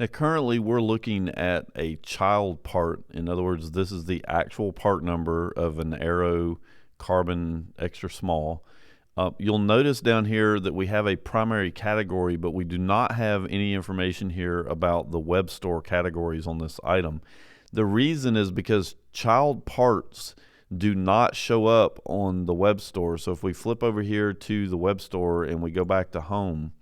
Now, currently, we're looking at a child part. In other words, this is the actual part number of an Aero Carbon Extra Small. You'll notice down here that we have a primary category, but we do not have any information here about the Webstore categories on this item. The reason is because child parts do not show up on the Webstore. So if we flip over here to the Webstore and we go back to home,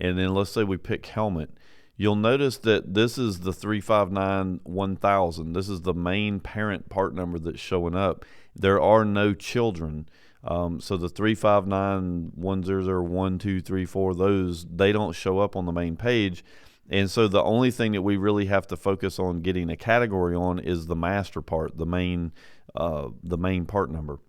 and then let's say we pick helmet, you'll notice that this is the 359-1000. This is the main parent part number that's showing up. There are no children. So the 359-100-1, 2, 3, 4, those, they don't show up on the main page. And so the only thing that we really have to focus on getting a category on is the master part, the main part number.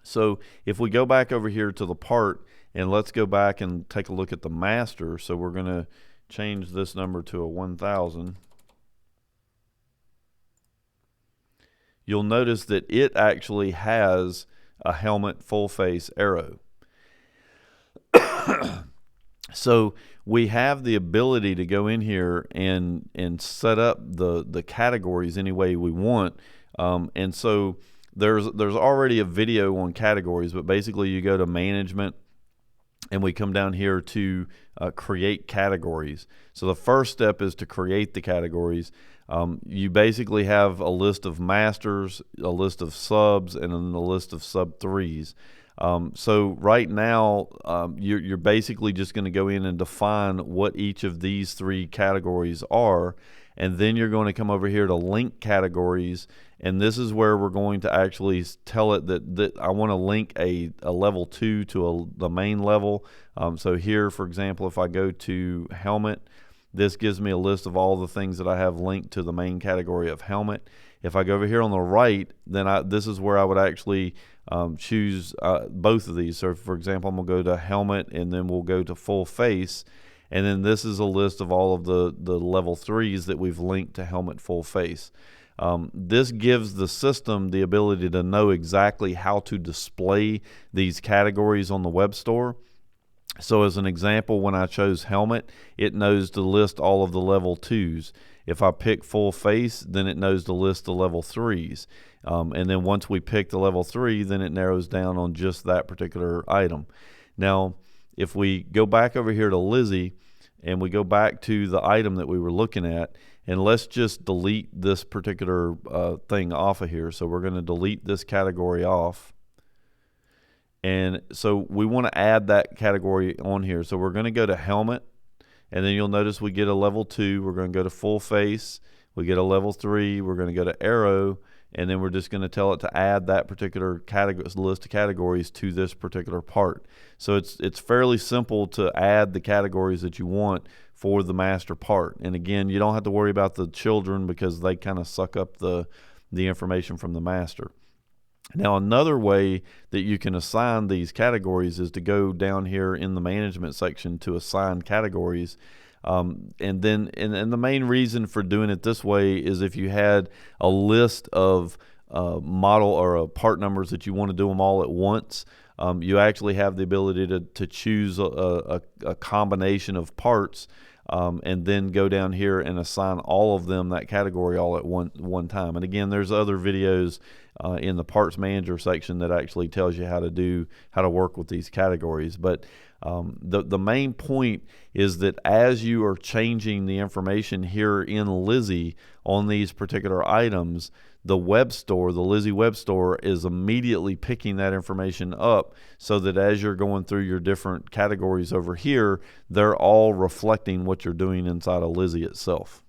So if we go back over here to the part, and let's go back and take a look at the master. So we're going to change this number to a 1000. You'll notice that it actually has a helmet full face arrow. So we have the ability to go in here and set up the categories any way we want. And so there's already a video on categories, but basically you go to management and we come down here to create categories. So the first step is to create the categories. You basically have a list of masters, a list of subs, and then a list of sub 3s. So right now, you're basically just going to go in and define what each of these 3 categories are, and then you're going to come over here to link categories, and this is where we're going to actually tell it that I want to link a level 2 to the main level. So here, for example, if I go to helmet, this gives me a list of all the things that I have linked to the main category of helmet. If I go over here on the right, then this is where I would actually choose both of these. So for example, I'm going to go to helmet, and then we'll go to full face. And then this is a list of all of the level 3s that we've linked to helmet full face. This gives the system the ability to know exactly how to display these categories on the web store. So as an example, when I chose helmet, it knows to list all of the level 2s. If I pick full face, then it knows to list the level 3s. And then once we pick the level 3, then it narrows down on just that particular item. Now, if we go back over here to Lizzy and we go back to the item that we were looking at, and let's just delete this particular thing off of here. So we're going to delete this category off. And so we want to add that category on here. So we're going to go to helmet, and then you'll notice we get a level 2. We're going to go to full face. We get a level 3. We're going to go to arrow, and then we're just going to tell it to add that particular list of categories to this particular part. So it's fairly simple to add the categories that you want for the master part. And again, you don't have to worry about the children because they kind of suck up the information from the master. Now, another way that you can assign these categories is to go down here in the management section to assign categories. And the main reason for doing it this way is if you had a list of model or part numbers that you want to do them all at once, you actually have the ability to choose a combination of parts and then go down here and assign all of them that category all at one time. And again, there's other videos in the parts manager section that actually tells you how to work with these categories. But the main point is that as you are changing the information here in Lizzy on these particular items, the web store, the Lizzy Webstore, is immediately picking that information up so that as you're going through your different categories over here, they're all reflecting what you're doing inside of Lizzy itself.